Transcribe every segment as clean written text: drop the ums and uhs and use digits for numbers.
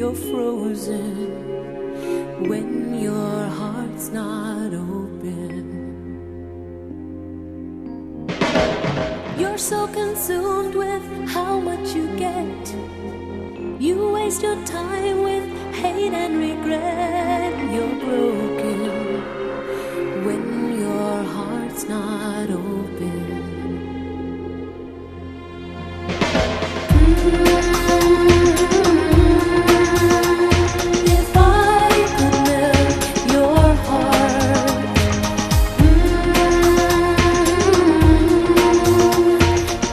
you're frozen when your heart's not open. You're so consumed with how much you get. You waste your time with hate and regret. You're broken when your heart's not open. If I could melt your heart,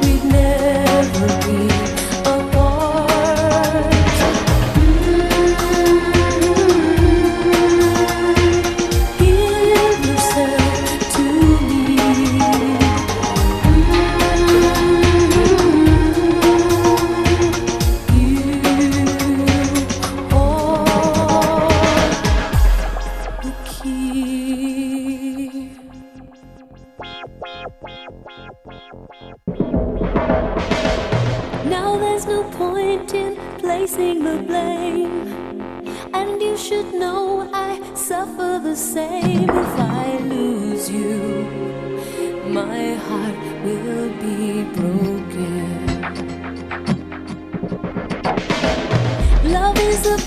we'd never be apart. Give yourself to me. You are the key. Now there's no point in placing the blame, and you should know I suffer the same. If I lose you, my heart will be broken. Love is the